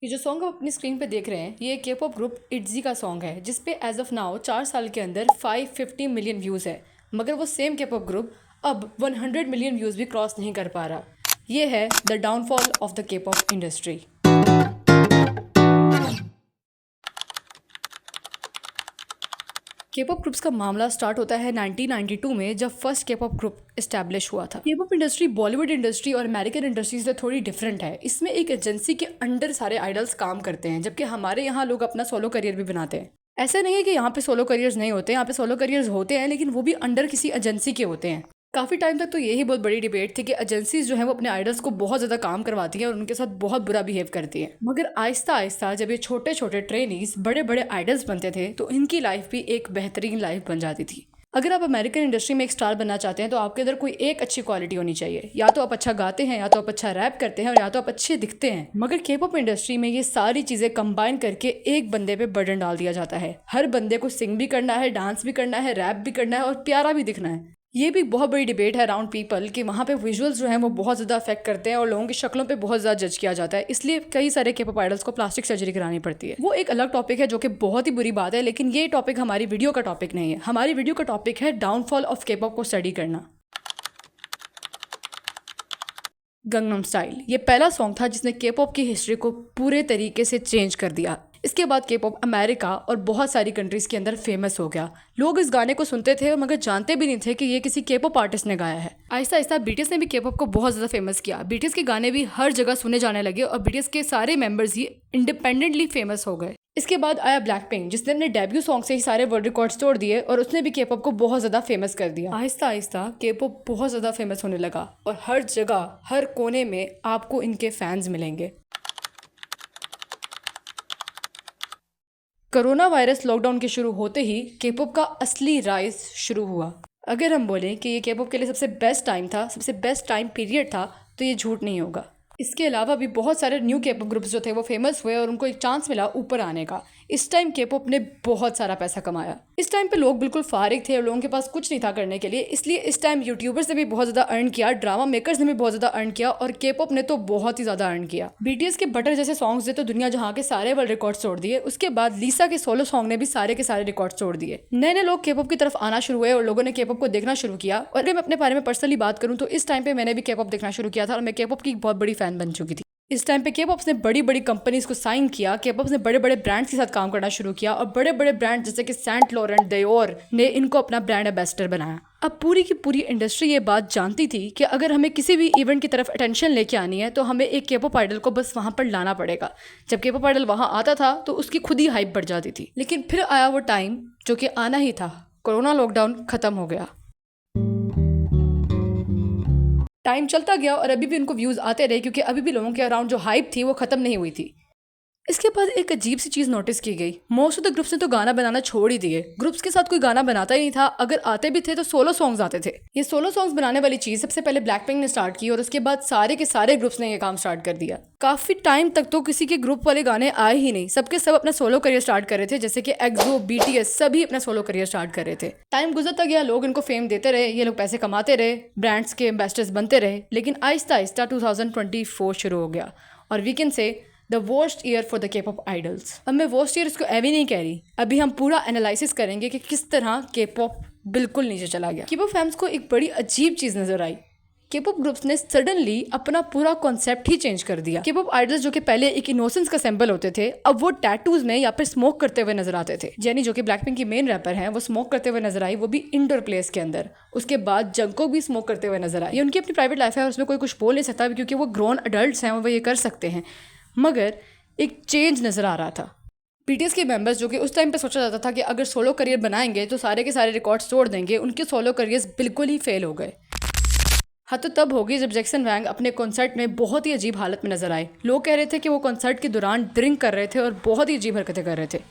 ये जो सॉन्ग आप अपनी स्क्रीन पे देख रहे हैं ये के पॉप ग्रुप इट्जी का सॉन्ग है जिसपे एज ऑफ नाउ 4 साल के अंदर 550 मिलियन व्यूज़ है। मगर वो सेम के पॉप ग्रुप अब 100 मिलियन व्यूज़ भी क्रॉस नहीं कर पा रहा। ये है the downfall of the K pop industry. के पॉप ग्रुप्स का मामला स्टार्ट होता है 1992 में जब फर्स्ट के पॉप ग्रुप इस्टेब्लिश हुआ था। के पॉप इंडस्ट्री बॉलीवुड इंडस्ट्री और अमेरिकन इंडस्ट्री से थोड़ी डिफरेंट है। इसमें एक एजेंसी के अंडर सारे आइडल्स काम करते हैं, जबकि हमारे यहाँ लोग अपना सोलो करियर भी बनाते हैं। ऐसा नहीं है कि यहाँ पे सोलो करियर्स नहीं होते, यहाँ पे सोलो करियर्स होते हैं, लेकिन वो भी अंडर किसी एजेंसी के होते हैं। काफ़ी टाइम तक तो यही बहुत बड़ी डिबेट थी कि एजेंसीज जो है वो अपने आइडल्स को बहुत ज़्यादा काम करवाती हैं और उनके साथ बहुत बुरा बिहेव करती हैं। मगर आहिस्ता आहिस्ता जब ये छोटे छोटे ट्रेनीज बड़े बड़े आइडल्स बनते थे तो इनकी लाइफ भी एक बेहतरीन लाइफ बन जाती थी। अगर आप अमेरिकन इंडस्ट्री में एक स्टार बनना चाहते हैं तो आपके अंदर कोई एक अच्छी क्वालिटी होनी चाहिए। या तो आप अच्छा गाते हैं, या तो आप अच्छा रैप करते हैं, और या तो आप अच्छे दिखते हैं। मगर के पॉप इंडस्ट्री में ये सारी चीज़ें कंबाइन करके एक बंदे पे बर्डन डाल दिया जाता है। हर बंदे को सिंग भी करना है, डांस भी करना है, रैप भी करना है और प्यारा भी दिखना है। ये भी बहुत बड़ी डिबेट है अराउंड पीपल कि वहाँ पे विजुअल्स जो हैं वो बहुत ज़्यादा अफेक्ट करते हैं और लोगों की शक्लों पे बहुत ज़्यादा जज किया जाता है। इसलिए कई सारे के पॉप आइडल्स को प्लास्टिक सर्जरी करानी पड़ती है। वो एक अलग टॉपिक है जो कि बहुत ही बुरी बात है, लेकिन ये टॉपिक हमारी वीडियो का टॉपिक नहीं है। हमारी वीडियो का टॉपिक है डाउनफॉल ऑफ के पॉप को स्टडी करना। गंगनम स्टाइल ये पहला सॉन्ग था जिसने के पॉप की हिस्ट्री को पूरे तरीके से चेंज कर दिया। इसके बाद के पॉप अमेरिका और बहुत सारी कंट्रीज के अंदर फेमस हो गया। लोग इस गाने को सुनते थे मगर जानते भी नहीं थे कि ये किसी के पॉप आर्टिस्ट ने गाया है। आहिस्ता आहिस्ता बीटीएस ने भी के पॉप को बहुत ज़्यादा फेमस किया। बीटीएस के गाने भी हर जगह सुने जाने लगे और बीटीएस के सारे मेंबर्स ही इंडिपेंडेंटली फेमस हो गए। इसके बाद आया ब्लैक पिंक जिसने अपने डेब्यू सॉन्ग से ही सारे वर्ल्ड रिकॉर्ड्स तोड़ दिए और उसने भी के पॉप को बहुत ज़्यादा फेमस कर दिया। आहिस्ता आहिस्ता के पॉप बहुत ज़्यादा फेमस होने लगा और हर जगह हर कोने में आपको इनके फैंस मिलेंगे। कोरोना वायरस लॉकडाउन के शुरू होते ही के पॉप का असली राइज शुरू हुआ। अगर हम बोलें कि ये के पॉप के लिए सबसे बेस्ट टाइम था, सबसे बेस्ट टाइम पीरियड था, तो ये झूठ नहीं होगा। इसके अलावा भी बहुत सारे न्यू के पॉप ग्रुप्स जो थे वो फेमस हुए और उनको एक चांस मिला ऊपर आने का। इस टाइम के पॉप ने बहुत सारा पैसा कमाया। इस टाइम पे लोग बिल्कुल फारिग थे और लोगों के पास कुछ नहीं था करने के लिए, इसलिए इस टाइम यूट्यूबर्स ने भी बहुत ज़्यादा अर्न किया, ड्रामा मेकर्स ने भी बहुत ज़्यादा अर्न किया और के पॉप ने तो बहुत ही ज़्यादा अर्न किया। बीटीएस के बटर जैसे सॉन्ग्स थे तो दुनिया जहाँ के सारे वर्ल्ड रिकॉर्ड्स तोड़ दिए। उसके बाद लीसा के सोलो सॉन्ग ने भी सारे के सारे रिकॉर्ड्स तोड़ दिए। नए नए लोग के पॉप की तरफ आना शुरू हुए और लोगों ने के पॉप को देखना शुरू किया। और अगर मैं अपने बारे में पर्सनली बात करूँ तो इस टाइम पे मैंने भी के पॉप देखना शुरू किया था और मैं के पॉप की बहुत बड़ी फैन बन चुकी थी। इस टाइम पे के पॉप्स ने बड़ी बड़ी कंपनीज को साइन किया। के पॉप्स ने बड़े बड़े ब्रांड्स के साथ काम करना शुरू किया और बड़े बड़े ब्रांड जैसे कि सेंट लॉरेंट, डायोर ने इनको अपना ब्रांड एम्बेसडर बनाया। अब पूरी की पूरी इंडस्ट्री ये बात जानती थी कि अगर हमें किसी भी इवेंट की तरफ अटेंशन लेके आनी है तो हमें एक के पॉप आइडल को बस वहाँ पर लाना पड़ेगा। जब के पॉप आइडल वहाँ आता था तो उसकी खुद ही हाइप बढ़ जाती थी। लेकिन फिर आया वो टाइम जो कि आना ही था। कोरोना लॉकडाउन खत्म हो गया। टाइम चलता गया और अभी भी उनको व्यूज़ आते रहे क्योंकि अभी भी लोगों के अराउंड जो हाइप थी वो ख़त्म नहीं हुई थी। इसके बाद एक अजीब सी चीज़ नोटिस की गई। मोस्ट ऑफ द ग्रुप्स ने तो गाना बनाना छोड़ ही दिए। ग्रुप्स के साथ कोई गाना बनाता ही नहीं था। अगर आते भी थे तो सोलो सॉन्ग्स आते थे। ये सोलो सॉन्ग्स बनाने वाली चीज़ सबसे पहले ब्लैक पिंक ने स्टार्ट की और उसके बाद सारे के सारे ग्रुप्स ने ये काम स्टार्ट कर दिया। काफ़ी टाइम तक तो किसी के ग्रुप वाले गाने आए ही नहीं। सबके सब अपना सोलो करियर स्टार्ट कर रहे थे, जैसे कि एक्सो, बीटीएस सभी अपना सोलो करियर स्टार्ट कर रहे थे। टाइम गुजरता गया, लोग इनको फेम देते रहे, ये लोग पैसे कमाते रहे, ब्रांड्स के एम्बेसडर्स बनते रहे। लेकिन आहिस्ता आहिस्ता 2024 शुरू हो गया और we can say the worst year for the K pop idols. अब मैं वर्स्ट ईयर इसको एवी नहीं कह रही। अभी हम पूरा एनालिसिस करेंगे कि किस तरह के पॉप बिल्कुल नीचे चला गया। के पॉप फैंस को एक बड़ी अजीब चीज़ नजर आई। के पॉप ग्रुप्स ने सडनली अपना पूरा कॉन्सेप्ट ही चेंज कर दिया। के पॉप आइडल्स जो कि पहले एक इनोसेंस का सिंबल होते थे, अब वो टैटूज में या फिर स्मोक करते हुए नजर आते थे। जेनी जो कि ब्लैक पिंक की मेन रैपर हैं, वो स्मोक करते हुए नजर आई, वो भी इंडोर प्लेस के अंदर। उसके बाद जंगकोक भी स्मोक करते हुए नजर आए। ये उनकी अपनी प्राइवेट लाइफ है और उसमें कोई कुछ बोल नहीं सकता क्योंकि वो ग्रोन अडल्ट हैं और वो ये कर सकते हैं। मगर एक चेंज नजर आ रहा था। बीटीएस के मेंबर्स जो कि उस टाइम पे सोचा जाता था कि अगर सोलो करियर बनाएंगे तो सारे के सारे रिकॉर्ड्स तोड़ देंगे, उनके सोलो करियर्स बिल्कुल ही फेल हो गए। हाँ तो तब होगी जब जैक्सन वैंग अपने कॉन्सर्ट में बहुत ही अजीब हालत में नजर आए। लोग कह रहे थे कि वो कॉन्सर्ट के दौरान ड्रिंक कर रहे थे और बहुत ही अजीब हरकतें कर रहे थे।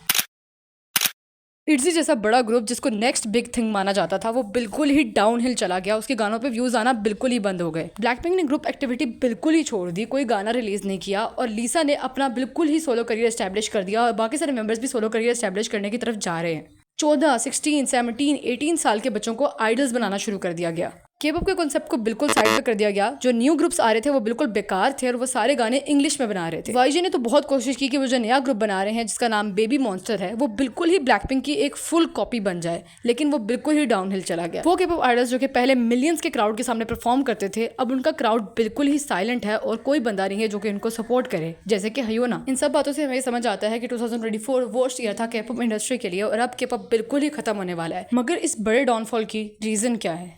इट्जी जैसा बड़ा ग्रुप जिसको नेक्स्ट बिग थिंग माना जाता था वो बिल्कुल ही डाउनहिल चला गया। उसके गानों पे व्यूज आना बिल्कुल ही बंद हो गए। ब्लैक पिंक ने ग्रुप एक्टिविटी बिल्कुल ही छोड़ दी, कोई गाना रिलीज नहीं किया और लीसा ने अपना बिल्कुल ही सोलो करियर एस्टैब्लिश कर दिया और बाकी सारे मेंबर्स भी सोलो करियर एस्टैब्लिश करने की तरफ जा रहे हैं। 14, 16, 17, 18 साल के बच्चों को आइडल्स बनाना शुरू कर दिया गया। K-pop के कॉन्सेप्ट को बिल्कुल साइड पे कर दिया गया। जो न्यू ग्रुप्स आ रहे थे वो बिल्कुल बेकार थे और वो सारे गाने इंग्लिश में बना रहे थे। YG ने तो बहुत कोशिश की कि वो जो नया ग्रुप बना रहे हैं जिसका नाम बेबी मॉन्स्टर है वो बिल्कुल ही ब्लैकपिंक की एक फुल कॉपी बन जाए, लेकिन वो बिल्कुल ही डाउनहिल चला गया। वो K-pop आइडल्स जो कि पहले मिलियंस के क्राउड के सामने परफॉर्म करते थे, अब उनका क्राउड बिल्कुल ही साइलेंट है और कोई बंदा नहीं है जो कि उनको सपोर्ट करे, जैसे कि हयोना। इन सब बातों से हमें समझ आता है कि 2024 वर्स्ट ईयर था K-pop इंडस्ट्री के लिए और अब K-pop बिल्कुल ही खत्म होने वाला है। मगर इस बड़े डाउनफॉल की रीजन क्या है?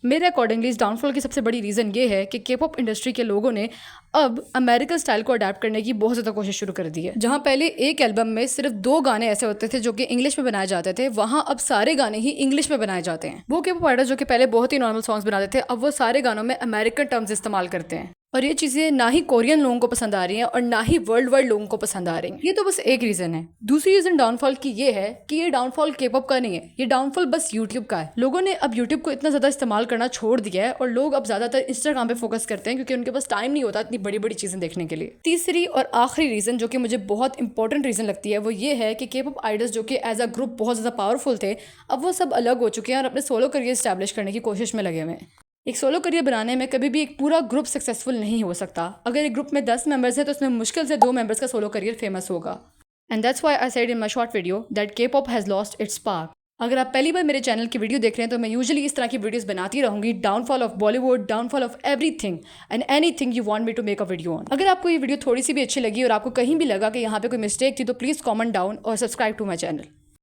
मेरे अकॉर्डिंगली इस डाउनफॉल की सबसे बड़ी रीज़न ये है कि K-pop इंडस्ट्री के लोगों ने अब अमेरिकन स्टाइल को अडेप्ट करने की बहुत ज़्यादा कोशिश शुरू कर दी है। जहाँ पहले एक एल्बम में सिर्फ 2 गाने ऐसे होते थे जो कि इंग्लिश में बनाए जाते थे, वहाँ अब सारे गाने ही इंग्लिश में बनाए जाते हैं। वो K-pop आइडल्स जो कि पहले बहुत ही नॉर्मल सॉन्ग्स बनाते थे, अब वो सारे गानों में अमेरिकन टर्म्स इस्तेमाल करते हैं और ये चीज़ें ना ही कोरियन लोगों को पसंद आ रही हैं और ना ही वर्ल्ड वाइड लोगों को पसंद आ रही हैं। ये तो बस एक रीज़न है। दूसरी रीज़न डाउनफॉल की ये है कि ये डाउनफॉल K-pop का नहीं है, ये डाउनफॉल बस यूट्यूब का है। लोगों ने अब यूट्यूब को इतना ज़्यादा इस्तेमाल करना छोड़ दिया है और लोग अब ज़्यादातर इंस्टाग्राम पे फोकस करते हैं क्योंकि उनके पास टाइम नहीं होता इतनी बड़ी बड़ी चीज़ें देखने के लिए। तीसरी और आखिरी रीज़न जो कि मुझे बहुत इंपॉर्टेंट रीज़न लगती है वो ये है कि K-pop आइडल्स जो कि एज अ ग्रुप बहुत ज़्यादा पावरफुल थे, अब वो सब अलग हो चुके हैं और अपने सोलो करियर स्टैब्लिश करने की कोशिश में लगे हुए हैं। एक सोलो करियर बनाने में कभी भी एक पूरा ग्रुप सक्सेसफुल नहीं हो सकता। अगर एक ग्रुप में 10 मेंबर्स हैं तो उसमें मुश्किल से 2 मेंबर्स का सोलो करियर फेमस होगा। And that's why I said in my short video that K-pop has lost its spark. अगर आप पहली बार मेरे चैनल की वीडियो देख रहे हैं तो मैं यूजुअली इस तरह की वीडियोस बनाती रहूंगी, downfall of Bollywood, downfall of everything and anything you want me to make a video on. अगर आपको ये वीडियो थोड़ी सी भी अच्छी लगी और आपको कहीं भी लगा कि यहाँ पे कोई मिस्टेक थी तो प्लीज़ कॉमेंट डाउन और सब्सक्राइब टू माई चैनल।